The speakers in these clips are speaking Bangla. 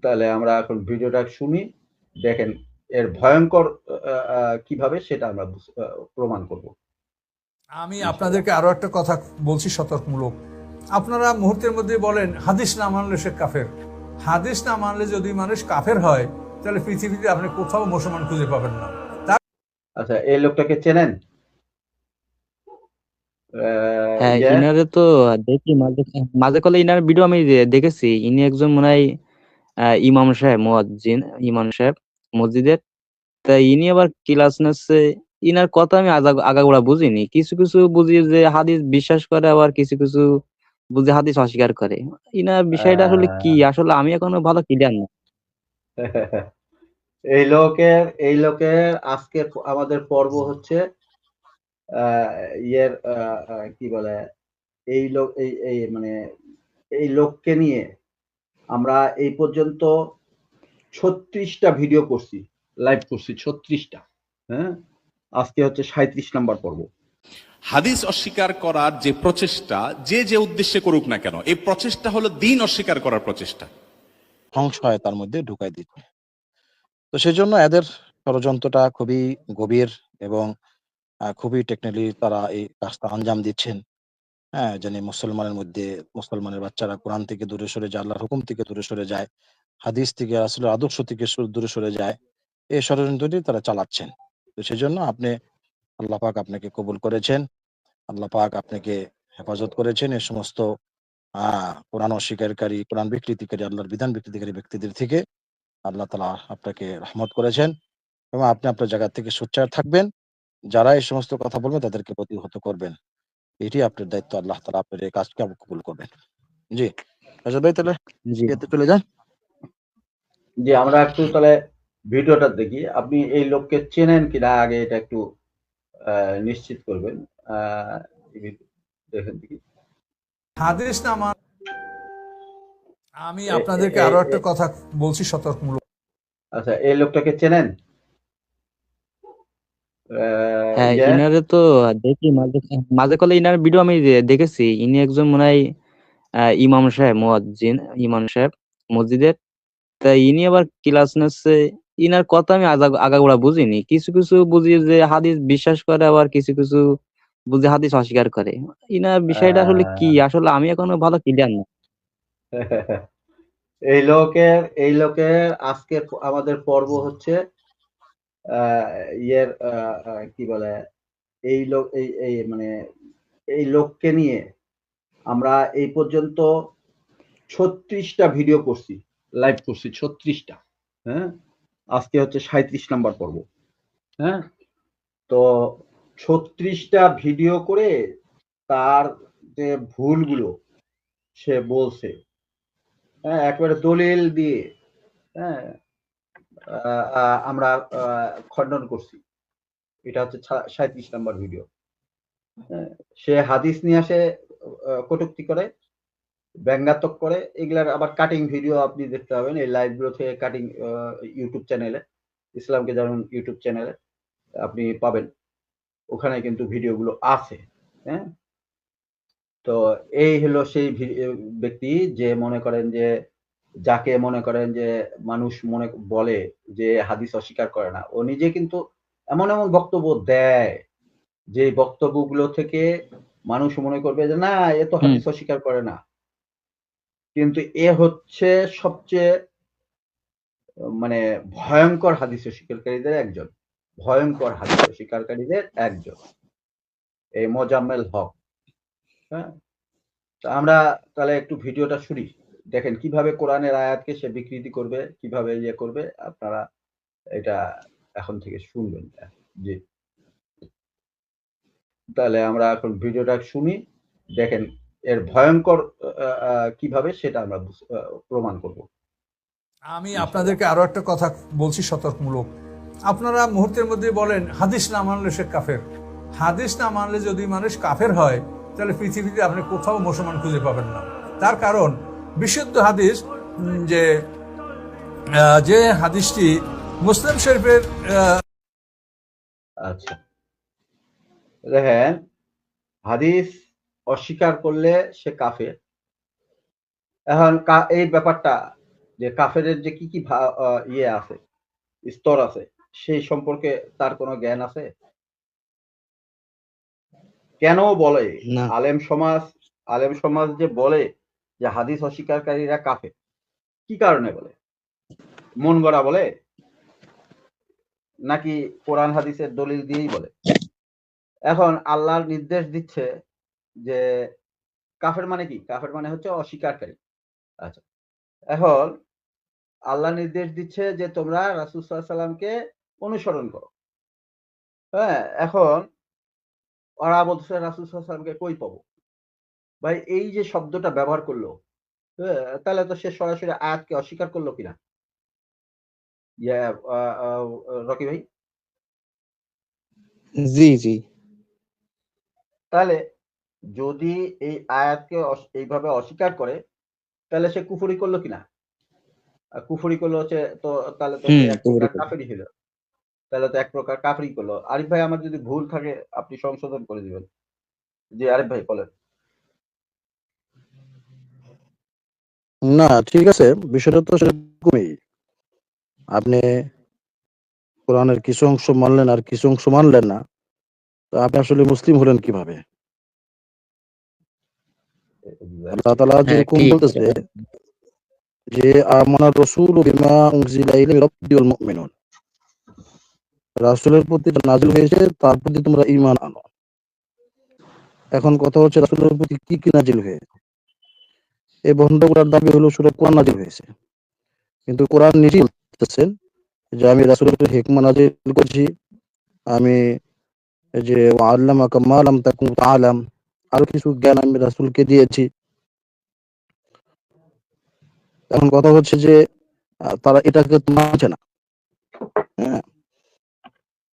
তাহলে আমরা এখন ভিডিওটা শুনি, দেখেন এর ভয়ঙ্কর কিভাবে সেটা আমরা প্রমাণ করব। আমি ইনশাআল্লাহ। আপনাদেরকে আরো একটা কথা বলছি সতর্কমূলক। আপনারা মুহূর্তের মধ্যে বলেন হাদিস না মানলে সে কাফের। হাদিস না মানলে যদি মানুষ কাফের হয় তাহলে পৃথিবীতে আপনি কোথাও মুসলমান খুঁজে পাবেন না। আচ্ছা, এই লোকটাকে চেনেন? হ্যাঁ, ইনারে তো দেখি মাঝে মাঝে কলে ইনার ভিডিও আমি দেখেছি। ইনি একজন মনে হয় ইমাম সাহেব, মুয়াজ্জিন, ইমাম সাহেব মসজিদের। তা ইনি আবার ক্লাস নিচ্ছে। ইনার কথা আমি আগাগোড়া বুঝিনি। কিছু কিছু বুঝি যে হাদিস বিশ্বাস করে, আবার কিছু কিছু বুঝি হাদিস অস্বীকার করে। ইনার বিষয়টা আসলে কি, আসলে আমি এখনো ভালো ক্লিয়ার না। এই লোকের আজকের আমাদের পর্ব হচ্ছে ইয়ের কি বলে, এই লোক এই মানে এই লোককে নিয়ে আমরা এই পর্যন্ত 36টা ভিডিও করছি, লাইভ করছি 36টা। হ্যাঁ, আজকে হচ্ছে 37 নাম্বার পর্ব। হাদিস অস্বীকার করার যে প্রচেষ্টা, যে যে উদ্দেশ্যে করুক না কেন, এই প্রচেষ্টা হলো দিন অস্বীকার করার প্রচেষ্টা। সংশয়তার মধ্যে ঢুকাই দিচ্ছে। তো সেজন্য এদের ষড়যন্ত্রটা খুবই গভীর এবং খুবই টেকনিক্যালি তারা এই কাজটা আঞ্জাম দিচ্ছেন। হ্যাঁ, জানি মুসলমানের মধ্যে মুসলমানের বাচ্চারা কোরআন থেকে দূরে সরে যায়, আল্লাহর হুকুম থেকে দূরে সরে যায়, হাদিস থেকে রাসূলের আদর্শ থেকে দূরে সরে যায়। এই ষড়যন্ত্রটি তারা চালাচ্ছেন। তো সেজন্য আল্লাহ পাক আপনাকে কবুল করেছেন। আল্লাহ পাক আপনাকে হেফাজত করেছেন এই সমস্ত কোরআন অস্বীকারী, কোরআন বিকৃতিকারী, আল্লাহর বিধান বিকৃতিকারী ব্যক্তিদের থেকে আল্লাহ তাআলা আপনাকে রহমত করেছেন এবং আপনি আপনার জায়গা থেকে সোচ্চার থাকবেন। যারা এই সমস্ত কথা বলবে তাদেরকে প্রতিহত করবেন। এটি আপনার দায়িত্ব। আল্লাহ তাআলা আপনার এই কাজকে কবুল করবেন। জি। রাজা ভাই তাহলে জি, ইয়েতে চলে যান। যে আমরা একটু তাহলে ভিডিওটা দেখি। আপনি এই লোককে চেনেন কিনা আগে এটা একটু নিশ্চিত করবেন। দেখেন দেখি। হাদিস না মান আমি এ- আপনাদেরকে এ- আরো এ- একটা কথা বলছি সতর্কমূলক। আচ্ছা, এই লোকটাকে চেনেন? হ্যাঁ, ইয়ে ইনারে তো দেখি মাঝে মাঝে কলে ইনার ভিডিও আমি দেখেছি। ইনি একজন মনে হয় ইমাম সাহেব, মুয়াজ্জিন, ইমাম সাহেব মসজিদের। তা ইনি আবার ক্লাস নিচ্ছে। ইনার কথা আমি আগাগোড়া বুঝিনি। কিছু কিছু বুঝি যে হাদিস বিশ্বাস করে, আবার কিছু কিছু বুঝি হাদিস অস্বীকার করে। ইনার বিষয়টা আসলে কি, আহ, আসলে আমি এখনো ভালো ক্লিয়ার না। এই লোকের আজকের আমাদের পর্ব হচ্ছে আহ, ইয়ের কি বলে, এই লোক এই মানে এই লোককে নিয়ে আমরা এই পর্যন্ত 36টা ভিডিও করছি, লাইভ করছি 36টা। হ্যাঁ, আজকে হচ্ছে 37 নাম্বার পর্ব। হ্যাঁ, তো 36টা ভিডিও করে তার যে ভুলগুলো সে বলছে, হ্যাঁ, একবারে দলিল দিয়ে, হ্যাঁ, আমরা খণ্ডন করছি। এটা হচ্ছে 37 নাম্বার ভিডিও। হ্যাঁ, সে হাদিস নিয়ে আসে, কটূক্তি করে, ব্যঙ্গাত্মক করে। এগুলার আবার কাটিং ভিডিও আপনি দেখতে পাবেন এই লাইভ গুলো থেকে, কাটিং ইউটিউব চ্যানেলে, ইসলামকে জানুন ইউটিউব চ্যানেলে আপনি পাবেন। ওখানে কিন্তু ভিডিওগুলো আছে। হ্যাঁ, তো এই হলো সেই ব্যক্তি যে মনে করেন যে, যাকে মনে করেন যে মানুষ মনে বলে যে হাদিস অস্বীকার করে না, ও নিজে কিন্তু এমন এমন বক্তব্য দেয় যে বক্তব্যগুলো থেকে মানুষ মনে করবে যে না, এ তো হুম। হাদিস অস্বীকার করে না। কিন্তু এ হচ্ছে সবচেয়ে মানে ভয়ঙ্কর হাদিস অস্বীকারীদের একজন, ভয়ঙ্কর হাদিস অস্বীকারীদের একজন, এই মোজাম্মেল হক। হ্যাঁ, তো আমরা তাহলে একটু ভিডিওটা শুনি, দেখেন কিভাবে কোরআনের আয়াতকে সে বিকৃতি করবে, কিভাবে ইয়ে করবে। আপনারা এটা এখন থেকে শুনবেন। জি, তাহলে আমরা এখন ভিডিওটা শুনি, দেখেন এর ভয়ঙ্কর কিভাবে সেটা আমরা প্রমাণ করব। আমি ইনশাআল্লাহ। আপনাদেরকে আরো একটা কথা বলছি সতর্কমূলক। আপনারা মুহূর্তের মধ্যে বলেন হাদিস না মানলে সে কাফের। হাদিস না মানলে যদি মানুষ কাফের হয় তাহলে পৃথিবীতে আপনি কোথাও মুসলমান খুঁজে পাবেন না। তার কারণ বিশুদ্ধ হাদিস, যে যে হাদিসটি মুসলিম শরীফের আচ্ছা, দেখেন, হাদিস অস্বীকার করলে সে কাফের। এখন এই ব্যাপারটা যে কাফেরের যে কি কি ইয়ে আছে, স্তর আছে, সেই সম্পর্কে তার কোনো জ্ঞান আছে? কেন বলে না। আলেম সমাজ যে বলে যে হাদিস অস্বীকারীরা কাফের, কি কারণে বলে? মন গড়া বলে, নাকি কোরআন হাদিসের দলিল দিয়েই বলে? এখন আল্লাহর নির্দেশ দিচ্ছে যে কাফের মানে কি? কাফের মানে হচ্ছে অস্বীকারী। আচ্ছা, এখন আল্লাহ নির্দেশ দিচ্ছে যে তোমরা রাসূল সাল্লাল্লাহু আলাইহি সাল্লামকে অনুসরণ করো। হ্যাঁ, এখন ওরা বলছে রাসূল সাল্লাল্লাহু আলাইহি সাল্লামকে কই পাবো? ভাই এই যে শব্দটা ব্যবহার করলো, হ্যাঁ, তাহলে তো সে সরাসরি আয়াতকে অস্বীকার করলো কিনা? ইয়া আ আ রকি ভাই? জি, জি। তাহলে যদি এই আয়াতকে এইভাবে অস্বীকার করে, তাহলে সে কুফরি করলো কিনা? আর কুফরি করলে হচ্ছে তো, তাহলে তো সে এক কুফরি প্রকার করে। কাফেরই হইল। তাহলে তো এক প্রকার কাফরি করলো। আরিফ ভাই, আমার যদি ভুল থাকে আপনি সংশোধন করে দিবেন। জি আরিফ ভাই বলেন। না, ঠিক আছে, বিষয়টা তো সেরকমই। আপনি কোরআনের কিছু অংশ মানলেন আর কিছু অংশ মানলেন না, তো আপনি আসলে মুসলিম হলেন কিভাবে? আল্লাহ তাআলা হ্যাঁ, যেরকম ঠিক। বলতেছে যে আমানার রাসূলু বিমা উনজিলা ইলাইহি রাব্বি ওয়াল মুমিনুন, রাসূলের প্রতি যা নাযিল হয়েছে তার প্রতি তোমরা ঈমান আনো। এখন কথা হচ্ছে রাসূলের প্রতি কি কি নাযিল হয়েছে? এই বন্ধগুলোর দাবি হলো সূরা কোরআন নাযিল হয়েছে। কিন্তু কোরআন নিজেই বলতেছেন যে আমি রাসূলের প্রতি হিকমা নাযিল করেছি, আমি এই যে ওয়াল্লামাকা মা লাম তাকুন তা'লাম, আরো কিছু জ্ঞান আমি রাসূলকে দিয়েছি। এখন কথা হচ্ছে যে তারা এটাকে মানছে না। হ্যাঁ?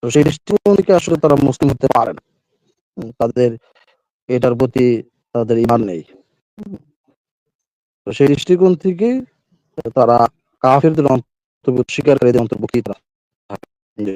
তো সেই দৃষ্টিকোণ থেকে আসলে তারা মুসলিম হতে পারে না। তাদের এটার প্রতি তাদের ঈমান নেই। তো সেই দৃষ্টিকোণ থেকে তারা কাফেরদের অন্তর্ভুক্ত, স্বীকারকারীদের অন্তর্ভুক্তই তারা থাকে। জি।